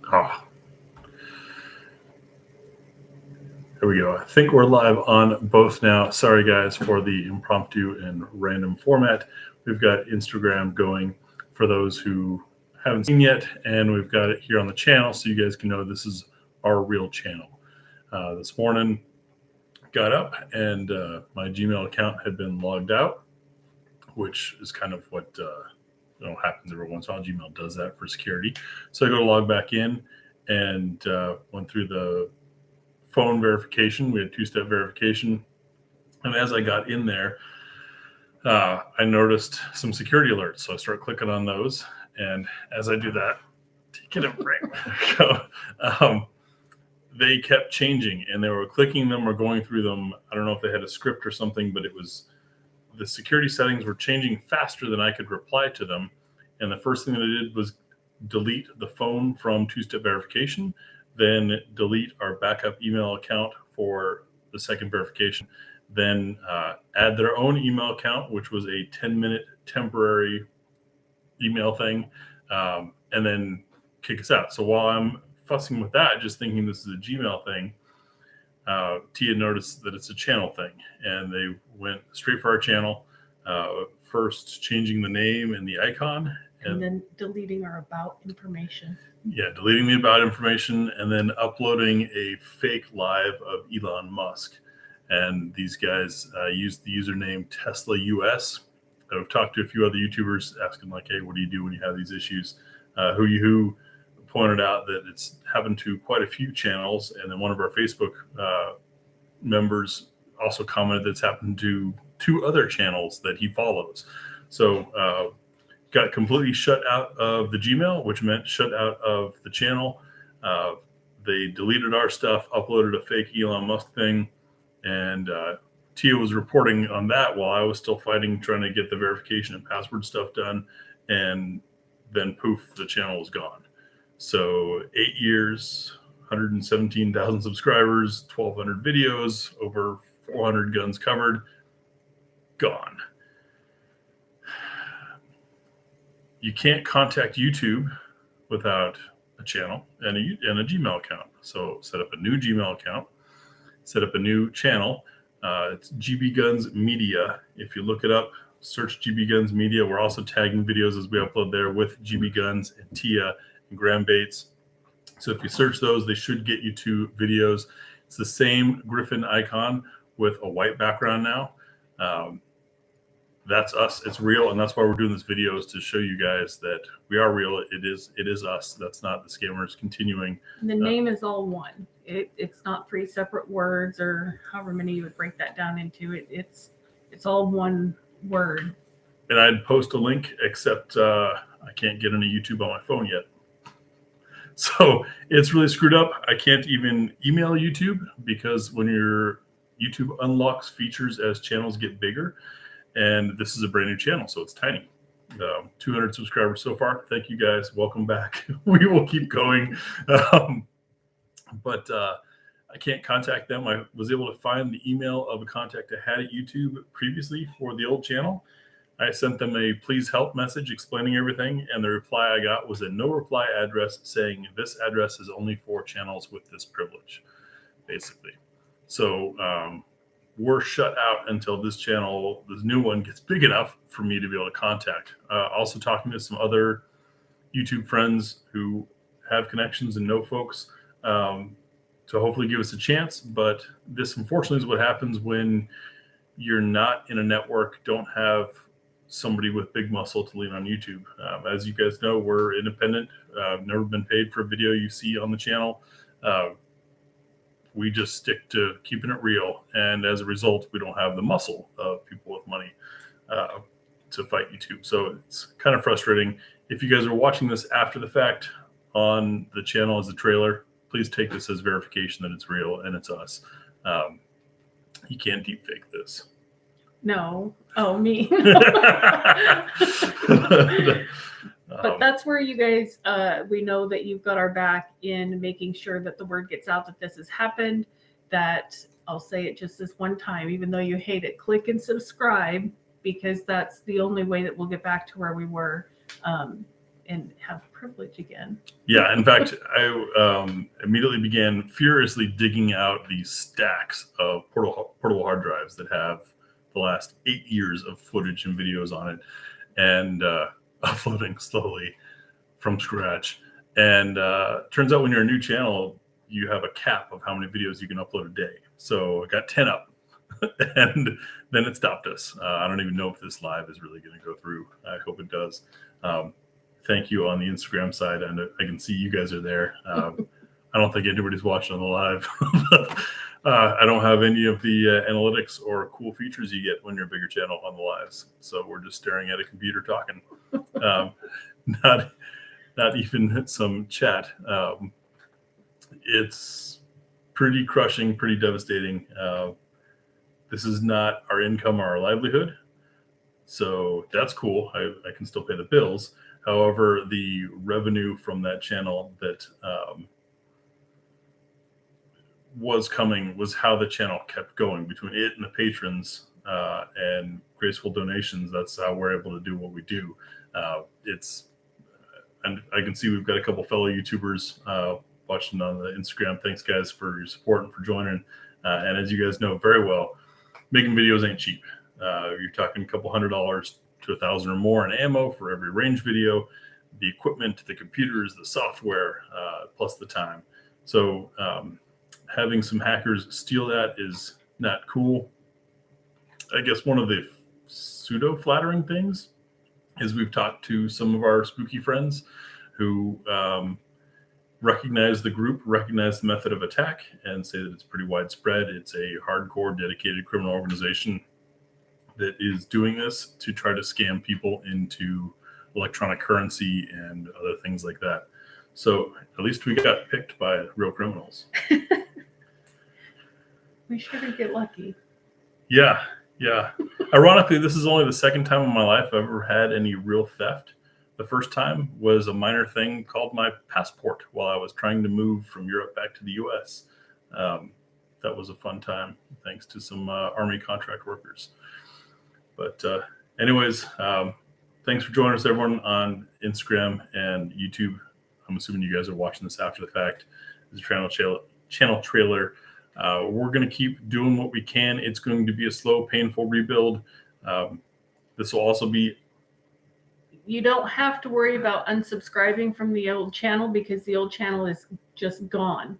Oh, here we go. I think we're live on both now. Sorry, guys, for the impromptu and random format. We've got Instagram going for those who haven't seen yet, and we've got it here on the channel so you guys can know this is our real channel. This morning, got up and my Gmail account had been logged out, which is kind of what happens every once in a while. Gmail does that for security. So I go to log back in and went through the phone verification. We had two-step verification. And as I got in there, I noticed some security alerts. So I start clicking on those. And as I do that, get a break. They kept changing and they were clicking them or going through them. I don't know if they had a script or something, but it was the security settings were changing faster than I could reply to them. And the first thing that I did was delete the phone from two-step verification, then delete our backup email account for the second verification, then add their own email account, which was a 10-minute temporary email thing, and then kick us out. So while I'm fussing with that, just thinking this is a Gmail thing, Tia noticed that it's a channel thing, and they went straight for our channel, first changing the name and the icon. And then deleting our about information. Yeah, deleting the about information and then uploading a fake live of Elon Musk. And these guys used the username Tesla US. I've talked to a few other YouTubers asking like, hey, what do you do when you have these issues? Who pointed out that it's happened to quite a few channels. And then one of our Facebook members also commented that it's happened to 2 other channels that he follows. So got completely shut out of the Gmail, which meant shut out of the channel. They deleted our stuff, uploaded a fake Elon Musk thing, and Tia was reporting on that while I was still fighting, trying to get the verification and password stuff done. And then poof, the channel was gone. So 8 years, 117,000 subscribers, 1,200 videos, over 400 guns covered, gone. You can't contact YouTube without a channel and a Gmail account. So set up a new Gmail account, set up a new channel. It's GB Guns Media. If you look it up, search GB Guns Media. We're also tagging videos as we upload there with GB Guns and Tia and Graham Bates. So if you search those, they should get you to videos. It's the same Griffin icon with a white background now. That's us. It's real, and that's why we're doing this video, is to show you guys that we are real. It is us. That's not the scammers continuing. And the name is all one. It's not 3 separate words or however many you would break that down into. It's all one word. And I'd post a link, except I can't get into YouTube on my phone yet. So it's really screwed up. I can't even email YouTube because when your YouTube unlocks features as channels get bigger. And this is a brand new channel, so it's tiny. 200 subscribers so far. Thank you guys. Welcome back. We will keep going. But I can't contact them. I was able to find the email of a contact I had at YouTube previously for the old channel. I sent them a please help message explaining everything, and the reply I got was a no reply address saying this address is only for channels with this privilege, basically. So we're shut out until this channel, this new one, gets big enough for me to be able to contact. Also talking to some other YouTube friends who have connections and know folks to hopefully give us a chance. But this, unfortunately, is what happens when you're not in a network, don't have somebody with big muscle to lean on YouTube. As you guys know, we're independent. Never been paid for a video you see on the channel. We just stick to keeping it real. And as a result, we don't have the muscle of people with money to fight YouTube. So it's kind of frustrating. If you guys are watching this after the fact on the channel as a trailer, please take this as verification that it's real and it's us. You can't deep fake this. No. Oh, me. But that's where you guys, we know that you've got our back in making sure that the word gets out that this has happened, that I'll say it just this one time, even though you hate it, click and subscribe, because that's the only way that we'll get back to where we were. and have privilege again. Yeah, in fact, I immediately began furiously digging out these stacks of portable hard drives that have the last 8 years of footage and videos on it, and uploading slowly from scratch. And turns out when you're a new channel, you have a cap of how many videos you can upload a day. So I got 10 up, and then it stopped us. I don't even know if this live is really going to go through. I hope it does. Thank you on the Instagram side, and I can see you guys are there. I don't think anybody's watching on the live. I don't have any of the analytics or cool features you get when you're a bigger channel on the lives. So we're just staring at a computer talking. Not even some chat. It's pretty crushing, pretty devastating. This is not our income or our livelihood. So that's cool. I can still pay the bills. However, the revenue from that channel that was coming was how the channel kept going between it and the patrons and graceful donations. That's how we're able to do what we do. And I can see we've got a couple fellow YouTubers watching on the Instagram. Thanks, guys, for your support and for joining. And as you guys know very well, making videos ain't cheap. You're talking a couple $100 to $1,000 or more in ammo for every range video, the equipment, the computers, the software, plus the time. So having some hackers steal that is not cool. I guess one of the pseudo flattering things is we've talked to some of our spooky friends who recognize the group, recognize the method of attack, and say that it's pretty widespread. It's a hardcore, dedicated criminal organization that is doing this to try to scam people into electronic currency and other things like that. So at least we got picked by real criminals. We sure get lucky. Yeah. Ironically, this is only the second time in my life I've ever had any real theft. The first time was a minor thing called my passport while I was trying to move from Europe back to the U.S. That was a fun time, thanks to some Army contract workers. But anyways, thanks for joining us, everyone, on Instagram and YouTube. I'm assuming you guys are watching this after the fact. This is a channel trailer. We're going to keep doing what we can. It's going to be a slow, painful rebuild. This will also be... You don't have to worry about unsubscribing from the old channel because the old channel is just gone.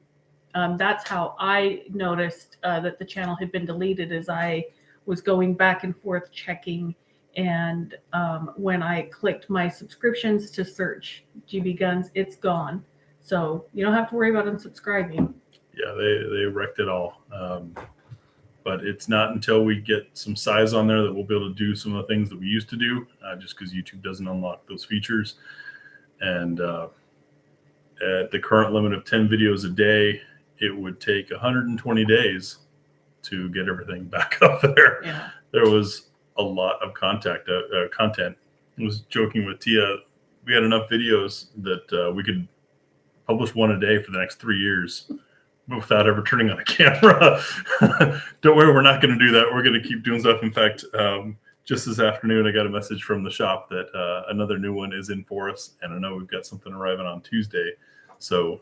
That's how I noticed that the channel had been deleted, as I was going back and forth checking. And when I clicked my subscriptions to search GB Guns, it's gone. So you don't have to worry about unsubscribing. Yeah, they wrecked it all. But it's not until we get some size on there that we'll be able to do some of the things that we used to do, just because YouTube doesn't unlock those features. And at the current limit of 10 videos a day, it would take 120 days to get everything back up there. Yeah. There was a lot of content. I was joking with Tia. We had enough videos that we could publish one a day for the next 3 years without ever turning on a camera. Don't worry, we're not going to do that. We're going to keep doing stuff. In fact, just this afternoon, I got a message from the shop that another new one is in for us. And I know we've got something arriving on Tuesday. So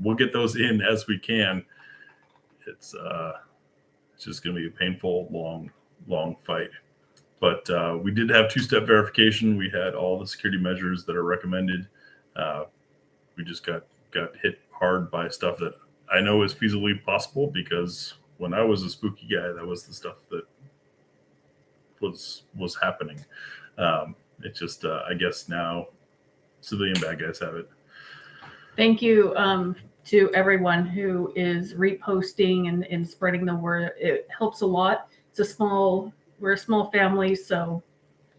we'll get those in as we can. It's just going to be a painful, long fight. But we did have two-step verification. We had all the security measures that are recommended. We just got hit hard by stuff that I know is feasibly possible, because when I was a spooky guy, that was the stuff that was happening. It's just, I guess now civilian bad guys have it. Thank you to everyone who is reposting and spreading the word. It helps a lot. We're a small family, so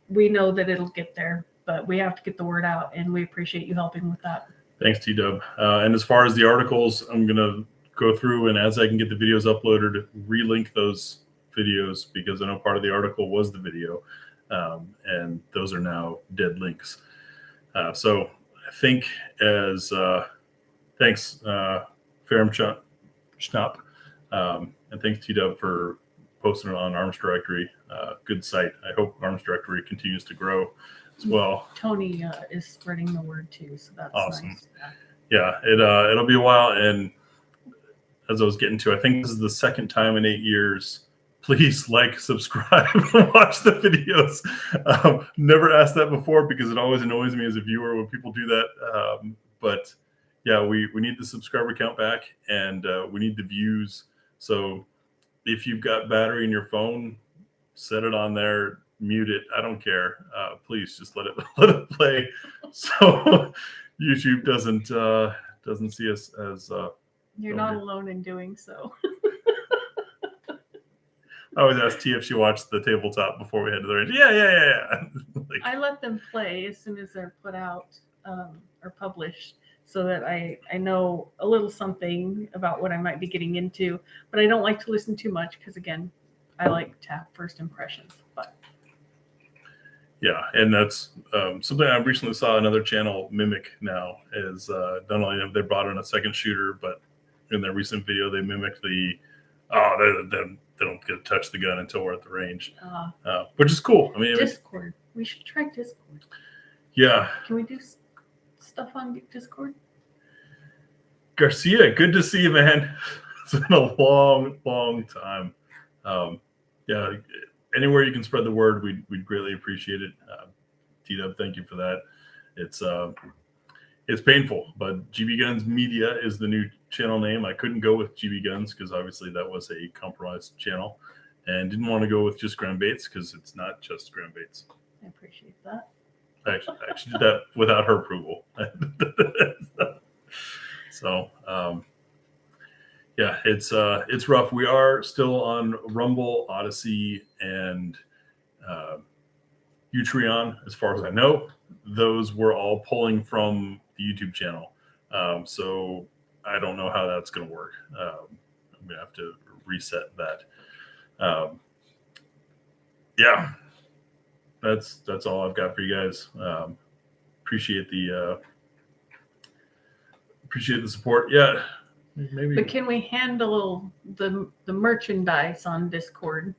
we know that it'll get there, but we have to get the word out, and we appreciate you helping with that. Thanks, T-Dub. And as far as the articles, I'm going to go through, and as I can get the videos uploaded, relink those videos, because I know part of the article was the video, and those are now dead links. So I think as thanks, Ferrum Schnapp, and thanks, T-Dub, for posting it on Arms Directory. Good site. I hope Arms Directory continues to grow. as well. Tony is spreading the word too, so that's awesome. Nice. Yeah, it'll be a while, and as I was getting to, I think this is the second time in 8 years. Please like, subscribe, and watch the videos. Never asked that before because it always annoys me as a viewer when people do that. But yeah, we need the subscriber count back, and we need the views. So if you've got battery in your phone, set it on there, mute it. I don't care. Please just let it play, so YouTube doesn't see us as. You're not alone in doing so. I always asked T if she watched the tabletop before we head to the range. Yeah. Like, I let them play as soon as they're put out or published, so that I know a little something about what I might be getting into. But I don't like to listen too much because, again, I like to have first impressions. But yeah, and that's something I recently saw another channel mimic now is not only have they brought in a second shooter, but in their recent video they mimicked they don't get to touch the gun until we're at the range, which is cool. I mean, Discord. We should try Discord. Yeah. Can we do stuff on Discord? Garcia, good to see you, man. It's been a long time. Yeah, anywhere you can spread the word, we'd greatly appreciate it. T-Dub, thank you for that. It's painful, but GB Guns Media is the new channel name. I couldn't go with GB Guns because obviously that was a compromised channel, and didn't want to go with just Graham Bates because it's not just Graham Bates. I appreciate that. I actually did that without her approval. So yeah, it's rough. We are still on Rumble, Odyssey, and Utreon, as far as I know. Those were all pulling from the YouTube channel. So I don't know how that's going to work. I'm going to have to reset that. Yeah, that's all I've got for you guys. Appreciate the support. Yeah, maybe. But can we handle the merchandise on Discord?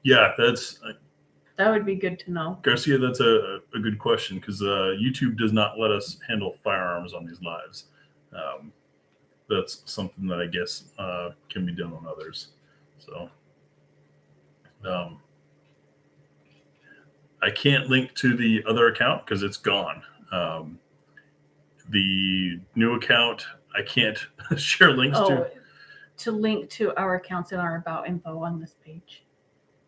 Yeah, that would be good to know. Garcia, that's a good question because YouTube does not let us handle firearms on these lives. That's something that I guess can be done on others. So I can't link to the other account because it's gone. The new account, I can't share links to. To link to our accounts and our about info on this page.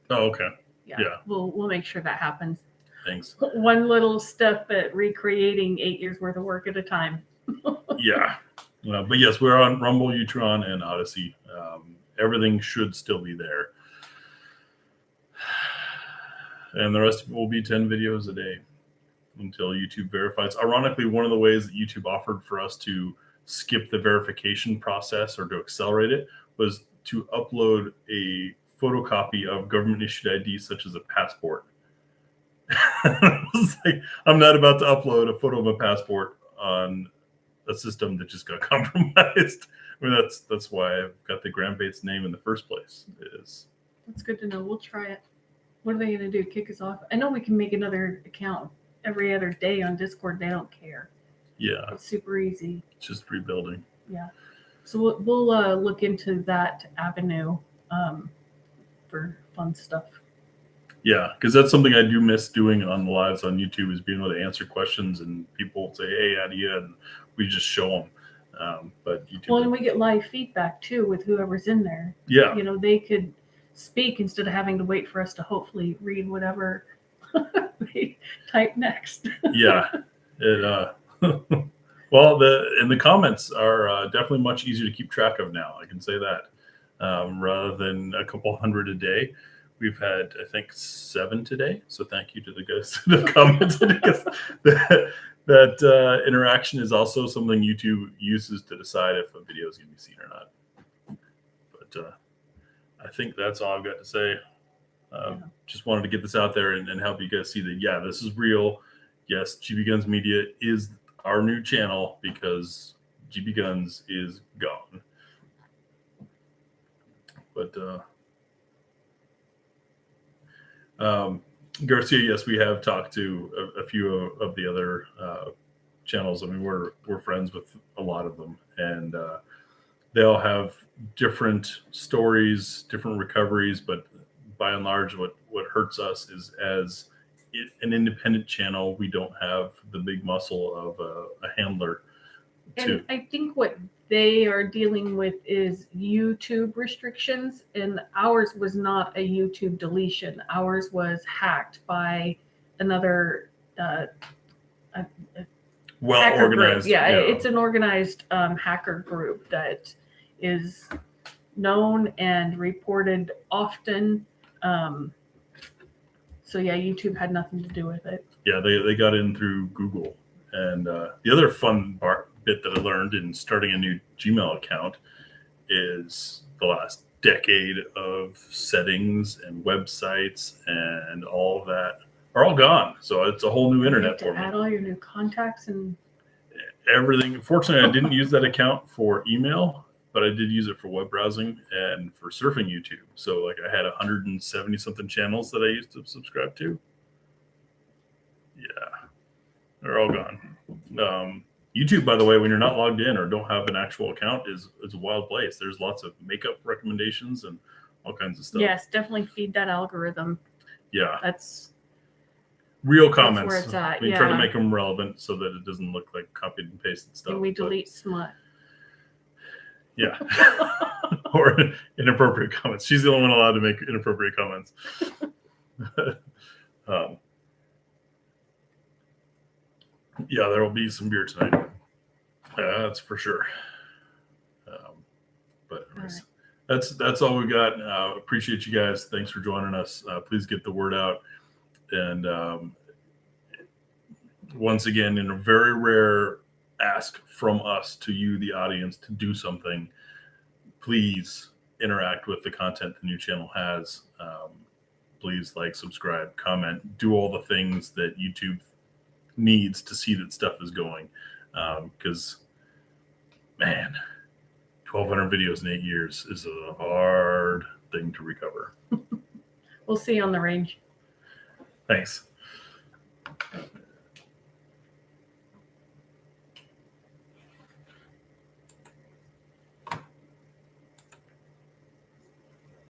Oh, okay. Yeah. We'll make sure that happens. Thanks. One little step at recreating 8 years worth of work at a time. Yeah. But yes, we're on Rumble, Utron, and Odyssey. Everything should still be there. And the rest of it will be 10 videos a day until YouTube verifies. Ironically, one of the ways that YouTube offered for us to skip the verification process or to accelerate it was to upload a photocopy of government issued ID, such as a passport. I was like, I'm not about to upload a photo of a passport on a system that just got compromised. I mean, that's why I've got the Graham Bates name in the first place. That's good to know. We'll try it. What are they going to do? Kick us off? I know we can make another account every other day on Discord. They don't care. Yeah. It's super easy. It's just rebuilding. Yeah. So we'll look into that avenue for fun stuff. Yeah, because that's something I do miss doing on the lives on YouTube is being able to answer questions and people say, hey, how do you? And we just show them. But YouTube. Well, and we get live feedback too with whoever's in there. Yeah. You know, they could speak instead of having to wait for us to hopefully read whatever they type next. Yeah. Well, the comments are definitely much easier to keep track of now. I can say that. Rather than a couple hundred a day, we've had, I think, 7 today. So thank you to the guys that have commented because that interaction is also something YouTube uses to decide if a video is going to be seen or not. But I think that's all I've got to say. Just wanted to get this out there and help you guys see that, yeah, this is real. Yes, GB Guns Media is our new channel because GB Guns is gone. But Garcia, yes, we have talked to a few of the other channels. I mean, we're friends with a lot of them, and they all have different stories, different recoveries. But by and large, what hurts us is as an independent channel, we don't have the big muscle of a handler. And I think what they are dealing with is YouTube restrictions, and ours was not a YouTube deletion. Ours was hacked by another well organized. Yeah, it's an organized hacker group that is known and reported often. So yeah, YouTube had nothing to do with it. Yeah, they got in through Google. And the other fun bit that I learned in starting a new Gmail account is the last decade of settings and websites and all of that are all gone. So it's a whole new internet for me. Add all your new contacts and everything. Fortunately, I didn't use that account for email, but I did use it for web browsing and for surfing YouTube. So like I had 170 something channels that I used to subscribe to. Yeah, they're all gone. YouTube, by the way, when you're not logged in or don't have an actual account, is a wild place. There's lots of makeup recommendations and all kinds of stuff. Yes, definitely feed that algorithm. Yeah, that's real comments. That's where it's at. We try to make them relevant so that it doesn't look like copied and pasted stuff. And we delete smut. Yeah, or inappropriate comments. She's the only one allowed to make inappropriate comments. Yeah, there will be some beer tonight. That's for sure. But anyways, right. That's all we got. Appreciate you guys. Thanks for joining us. Please get the word out. And once again, in a very rare ask from us to you, the audience, to do something, please interact with the content the new channel has. Please like, subscribe, comment, do all the things that YouTube needs to see that stuff is going. Because, man, 1,200 videos in 8 years is a hard thing to recover. We'll see you on the range. Thanks.